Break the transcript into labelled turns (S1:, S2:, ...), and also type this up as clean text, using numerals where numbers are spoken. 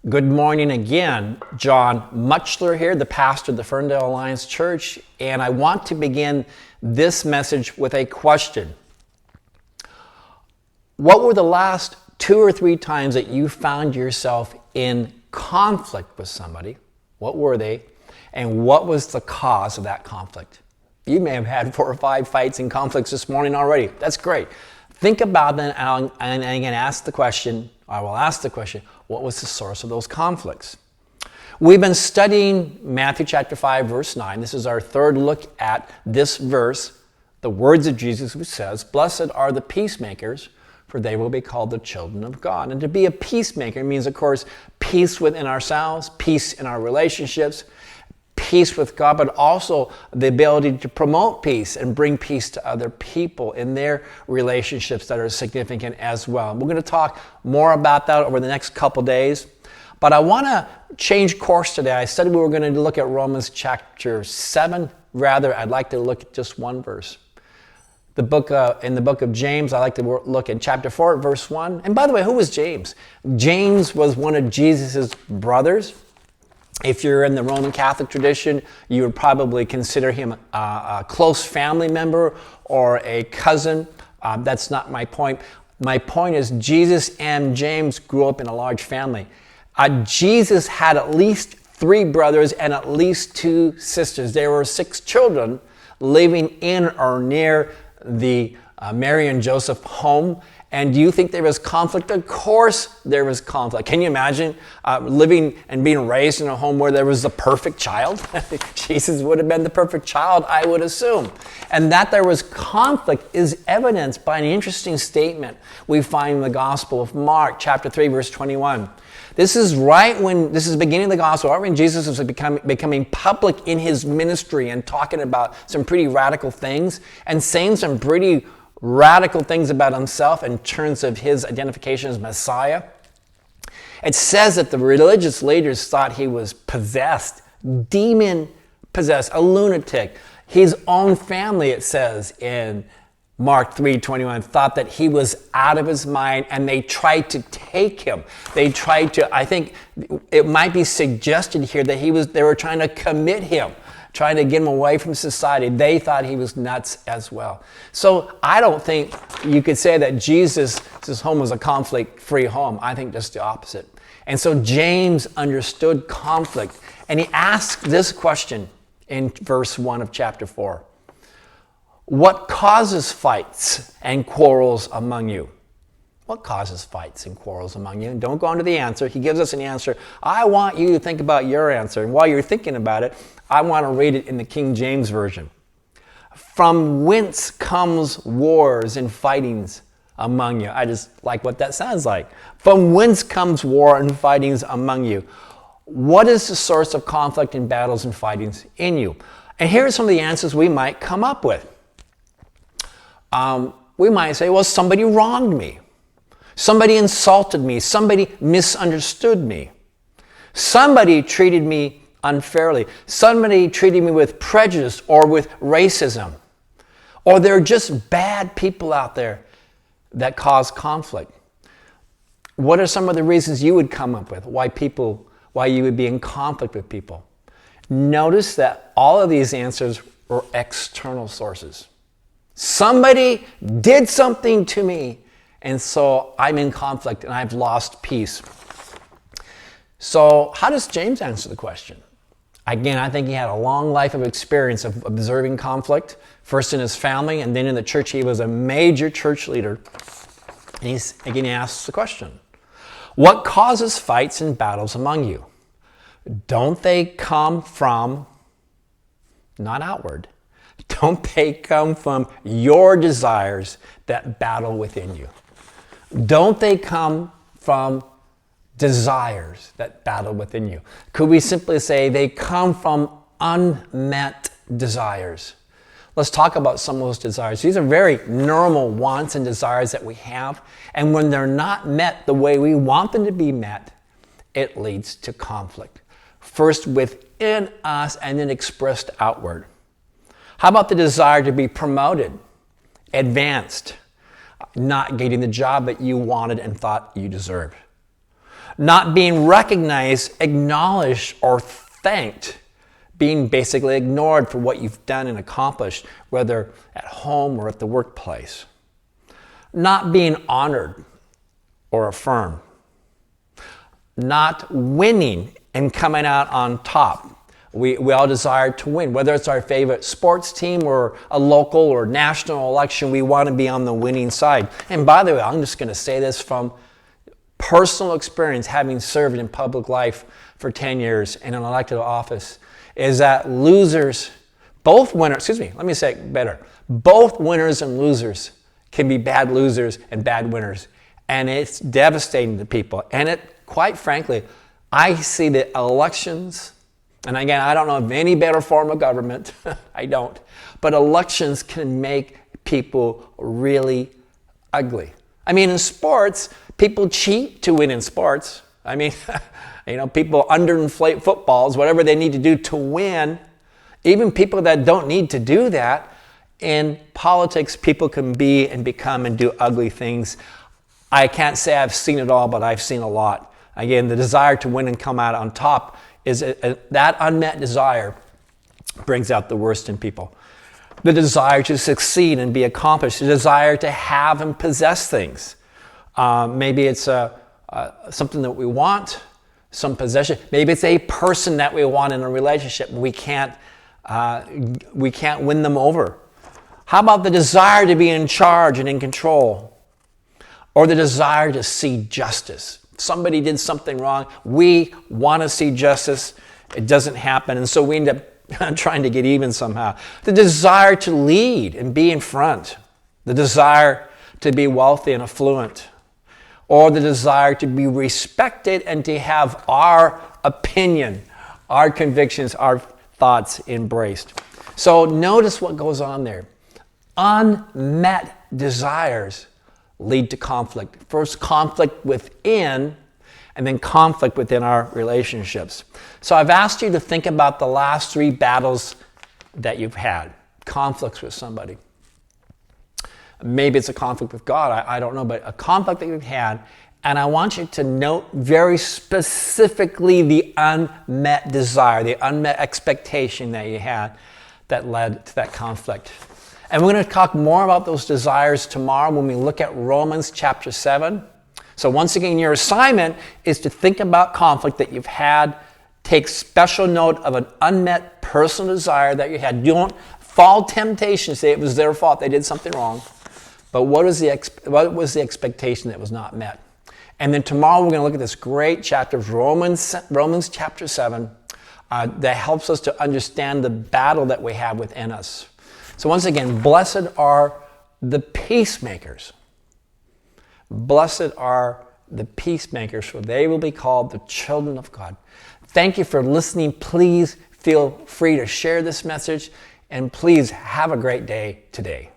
S1: Good morning again. John Mutchler here, the pastor of the Ferndale Alliance Church, and I want to begin this message with a question. What were the last 2 or 3 times that you found yourself in conflict with somebody? What were they? And what was the cause of that conflict? You may have had 4 or 5 fights and conflicts this morning already. That's great. Think about that and again ask the question, I will ask the question, what was the source of those conflicts? We've been studying Matthew chapter 5, verse 9. This is our third look at this verse, the words of Jesus, who says, "Blessed are the peacemakers, for they will be called the children of God." And to be a peacemaker means, of course, peace within ourselves, peace in our relationships, peace with God, but also the ability to promote peace and bring peace to other people in their relationships that are significant as well. We're going to talk more about that over the next couple days. But I want to change course today. I said we were going to look at Romans chapter 7. Rather, I'd like to look at just one verse. In the book of James, I like to look at chapter 4, verse 1. And by the way, who was James? James was one of Jesus' brothers. If you're in the Roman Catholic tradition, you would probably consider him a close family member or a cousin. That's not my point. My point is Jesus and James grew up in a large family. Jesus had at least 3 brothers and at least 2 sisters. There were 6 children living in or near the Mary and Joseph home. And do you think there was conflict? Of course there was conflict. Can you imagine living and being raised in a home where there was the perfect child? Jesus would have been the perfect child, I would assume. And that there was conflict is evidenced by an interesting statement we find in the Gospel of Mark, chapter 3, verse 21. This is the beginning of the Gospel, right when Jesus was becoming public in his ministry and talking about some pretty radical things and saying some pretty radical things about himself in terms of his identification as Messiah. It says that the religious leaders thought he was possessed, demon-possessed, a lunatic. His own family, it says in Mark 3:21, thought that he was out of his mind, and they tried to take him. I think it might be suggested here that they were trying to commit him, trying to get him away from society. They thought he was nuts as well. So I don't think you could say that Jesus' home was a conflict-free home. I think just the opposite. And so James understood conflict, and he asked this question in verse 1 of chapter 4. What causes fights and quarrels among you? What causes fights and quarrels among you? Don't go on to the answer. He gives us an answer. I want you to think about your answer. And while you're thinking about it, I want to read it in the King James Version. From whence comes wars and fightings among you? I just like what that sounds like. From whence comes war and fightings among you? What is the source of conflict and battles and fightings in you? And here are some of the answers we might come up with. We might say, well, somebody wronged me. Somebody insulted me. Somebody misunderstood me. Somebody treated me unfairly. Somebody treated me with prejudice or with racism. Or there are just bad people out there that cause conflict. What are some of the reasons you would come up with why you would be in conflict with people? Notice that all of these answers were external sources. Somebody did something to me, and so I'm in conflict and I've lost peace. So how does James answer the question? Again, I think he had a long life of experience of observing conflict, first in his family and then in the church. He was a major church leader. And he asks the question, what causes fights and battles among you? Don't they come from, not outward, don't they come from your desires that battle within you? Don't they come from desires that battle within you? Could we simply say they come from unmet desires? Let's talk about some of those desires. These are very normal wants and desires that we have. And when they're not met the way we want them to be met, it leads to conflict. First within us and then expressed outward. How about the desire to be promoted, advanced, not getting the job that you wanted and thought you deserved? not being recognized, acknowledged, or thanked, being basically ignored for what you've done and accomplished, whether at home or at the workplace. Not being honored or affirmed. Not winning and coming out on top. We all desire to win. Whether it's our favorite sports team or a local or national election, we want to be on the winning side. And by the way, I'm just going to say this from personal experience, having served in public life for 10 years in an elected office, is that losers, both winners and losers can be bad losers and bad winners. And it's devastating to people. And it, quite frankly, I see that elections, and again, I don't know of any better form of government, I don't, but elections can make people really ugly. I mean, in sports, people cheat to win in sports. I mean, people underinflate footballs, whatever they need to do to win. Even people that don't need to do that. In politics, people can be and become and do ugly things. I can't say I've seen it all, but I've seen a lot. Again, the desire to win and come out on top is that unmet desire brings out the worst in people. The desire to succeed and be accomplished, the desire to have and possess things. Maybe it's something that we want, some possession. Maybe it's a person that we want in a relationship. We can't win them over. How about the desire to be in charge and in control? Or the desire to see justice. Somebody did something wrong. We want to see justice. It doesn't happen. And so we end up trying to get even somehow. The desire to lead and be in front. The desire to be wealthy and affluent. Or the desire to be respected and to have our opinion, our convictions, our thoughts embraced. So notice what goes on there. Unmet desires lead to conflict. First, conflict within, and then conflict within our relationships. So I've asked you to think about the last 3 battles that you've had, conflicts with somebody. Maybe it's a conflict with God, I don't know, but a conflict that you've had, and I want you to note very specifically the unmet desire, the unmet expectation that you had that led to that conflict. And we're going to talk more about those desires tomorrow when we look at Romans chapter 7. So once again, your assignment is to think about conflict that you've had. Take special note of an unmet personal desire that you had. Don't fall temptation, say it was their fault, they did something wrong. But what was the expectation that was not met? And then tomorrow we're going to look at this great chapter of Romans chapter 7 that helps us to understand the battle that we have within us. So once again, blessed are the peacemakers. Blessed are the peacemakers, for they will be called the children of God. Thank you for listening. Please feel free to share this message, and please have a great day today.